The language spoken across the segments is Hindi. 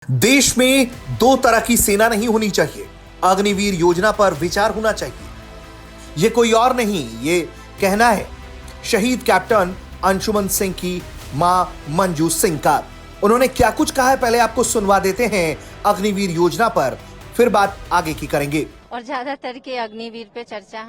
देश में दो तरह की सेना नहीं होनी चाहिए। अग्निवीर योजना पर विचार होना चाहिए। ये कोई और नहीं, ये कहना है शहीद कैप्टन अंशुमन सिंह की मां मंजू सिंह का। उन्होंने क्या कुछ कहा है पहले आपको सुनवा देते हैं अग्निवीर योजना पर, फिर बात आगे की करेंगे। और ज्यादातर के अग्निवीर पे चर्चा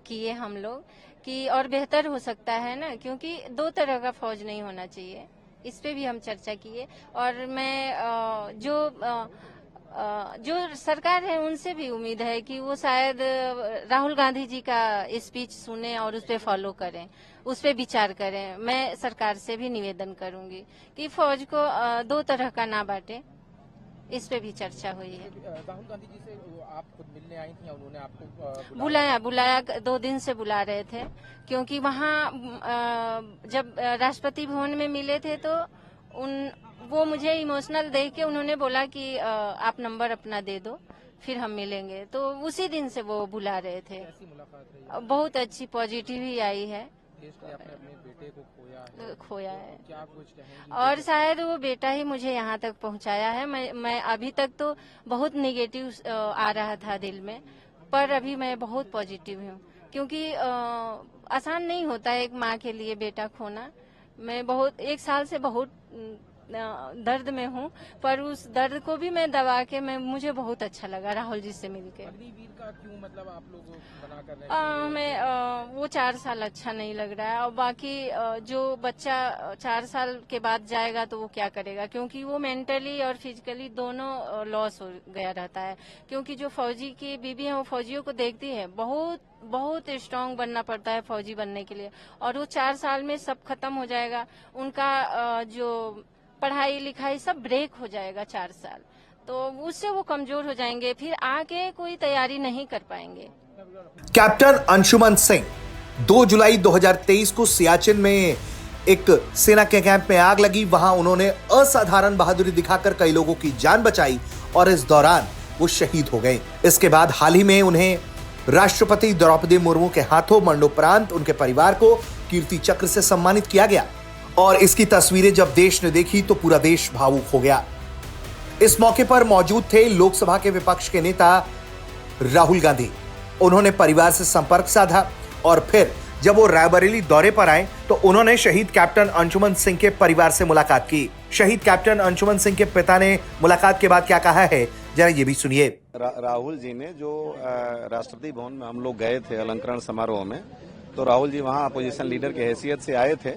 किए हम लोग कि और बेहतर हो सकता है ना, क्योंकि दो तरह का फौज नहीं होना चाहिए। इस पे भी हम चर्चा किए। और मैं जो सरकार है उनसे भी उम्मीद है कि वो शायद राहुल गांधी जी का स्पीच सुने और उस पे फॉलो करें, उस पे विचार करें। मैं सरकार से भी निवेदन करूंगी कि फौज को दो तरह का ना बांटे। इस पे भी चर्चा हुई है। राहुल गांधी जी से आप खुद मिलने आई थी या उन्होंने आपको बुलाया 2 दिन से बुला रहे थे, क्योंकि वहाँ जब राष्ट्रपति भवन में मिले थे तो वो मुझे इमोशनल देख के उन्होंने बोला कि आप नंबर अपना दे दो, फिर हम मिलेंगे। तो उसी दिन से वो बुला रहे थे। कैसी मुलाकात रही? बहुत अच्छी, पॉजिटिव ही आई है। देश ने अपने बेटे को खोया है क्या कुछ कहेंगी? और शायद वो बेटा ही मुझे यहाँ तक पहुँचाया है। मैं अभी तक तो बहुत नेगेटिव आ रहा था दिल में, पर अभी मैं बहुत पॉजिटिव हूँ, क्योंकि आसान नहीं होता है एक माँ के लिए बेटा खोना। मैं 1 साल से बहुत दर्द में हूँ, पर उस दर्द को भी मैं दबा के मुझे बहुत अच्छा लगा राहुल जी से मिलके। अग्निवीर का क्यों मतलब आप लोग बना कर रहे हैं? हमें वो 4 साल अच्छा नहीं लग रहा है, और बाकी जो बच्चा 4 साल के बाद जाएगा तो वो क्या करेगा, क्योंकि वो मेंटली और फिजिकली दोनों लॉस हो गया रहता है। क्योंकि जो फौजी की बीबी है वो फौजियों को देखती है, बहुत स्ट्रांग बनना पड़ता है फौजी बनने के लिए, और वो 4 साल में सब खत्म हो जाएगा। उनका जो पढ़ाई लिखाई सब ब्रेक हो जाएगा 4 साल, तो उससे वो कमजोर हो जाएंगे, फिर आगे कोई तैयारी नहीं कर पाएंगे। कैप्टन अंशुमन सिंह 2 जुलाई 2023 को सियाचिन में एक सेना के कैंप में आग लगी। वहां उन्होंने असाधारण बहादुरी दिखाकर कई लोगों की जान बचाई और इस दौरान वो शहीद हो गए। इसके बाद हाल ही में उन्हें राष्ट्रपति द्रौपदी मुर्मू के हाथों मरणोपरांत उनके परिवार को कीर्ति चक्र से सम्मानित किया गया, और इसकी तस्वीरें जब देश ने देखी तो पूरा देश भावुक हो गया। इस मौके पर मौजूद थे लोकसभा के विपक्ष के नेता राहुल गांधी। उन्होंने परिवार से संपर्क साधा और फिर जब वो रायबरेली दौरे पर आए तो उन्होंने शहीद कैप्टन अंशुमन सिंह के परिवार से मुलाकात की। शहीद कैप्टन अंशुमन सिंह के पिता ने मुलाकात के बाद क्या कहा है, जरा ये भी सुनिए। राहुल जी ने जो राष्ट्रपति भवन में हम लोग गए थे अलंकरण समारोह में, तो राहुल जी वहाँ अपोजिशन लीडर की हैसियत से आए थे।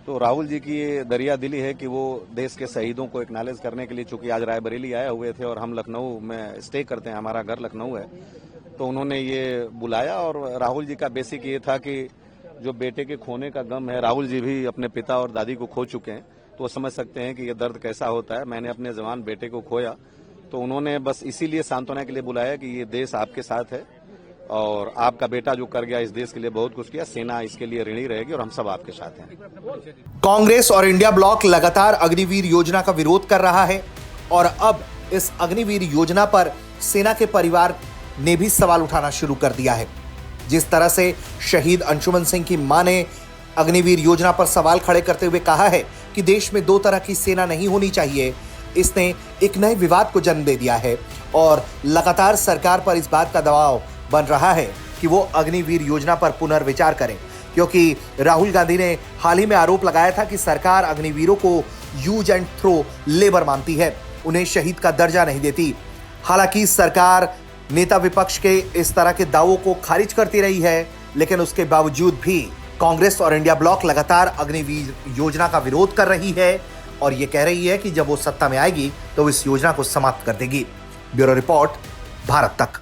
तो राहुल जी की ये दरिया दिली है कि वो देश के शहीदों को एक्नॉलेज करने के लिए, चूंकि आज रायबरेली आए हुए थे और हम लखनऊ में स्टे करते हैं, हमारा घर लखनऊ है, तो उन्होंने ये बुलाया। और राहुल जी का बेसिक ये था कि जो बेटे के खोने का गम है, राहुल जी भी अपने पिता और दादी को खो चुके हैं, तो वो समझ सकते हैं कि ये दर्द कैसा होता है। मैंने अपने जवान बेटे को खोया, तो उन्होंने बस इसीलिए सांत्वना के लिए बुलाया कि ये देश आपके साथ है और आपका बेटा जो कर गया इस देश के लिए बहुत कुछ किया, सेना इसके लिए ऋणी रहेगी और हम सब आपके साथ हैं। कांग्रेस और इंडिया ब्लॉक लगातार अग्निवीर योजना का विरोध कर रहा है, और अब इस अग्निवीर योजना पर सेना के परिवार ने भी सवाल उठाना शुरू कर दिया है। जिस तरह से शहीद अंशुमन सिंह की मां ने अग्निवीर योजना पर सवाल खड़े करते हुए कहा है कि देश में दो तरह की सेना नहीं होनी चाहिए, इसने एक नए विवाद को जन्म दे दिया है, और लगातार सरकार पर इस बात का दबाव बन रहा है कि वो अग्निवीर योजना पर पुनर्विचार करें, क्योंकि राहुल गांधी ने हाल ही में आरोप लगाया था कि सरकार अग्निवीरों को यूज एंड थ्रो लेबर मानती है, उन्हें शहीद का दर्जा नहीं देती। हालांकि सरकार नेता विपक्ष के इस तरह के दावों को खारिज करती रही है, लेकिन उसके बावजूद भी कांग्रेस और इंडिया ब्लॉक लगातार अग्निवीर योजना का विरोध कर रही है, और ये कह रही है कि जब वो सत्ता में आएगी तो इस योजना को समाप्त कर देगी। ब्यूरो रिपोर्ट, भारत तक।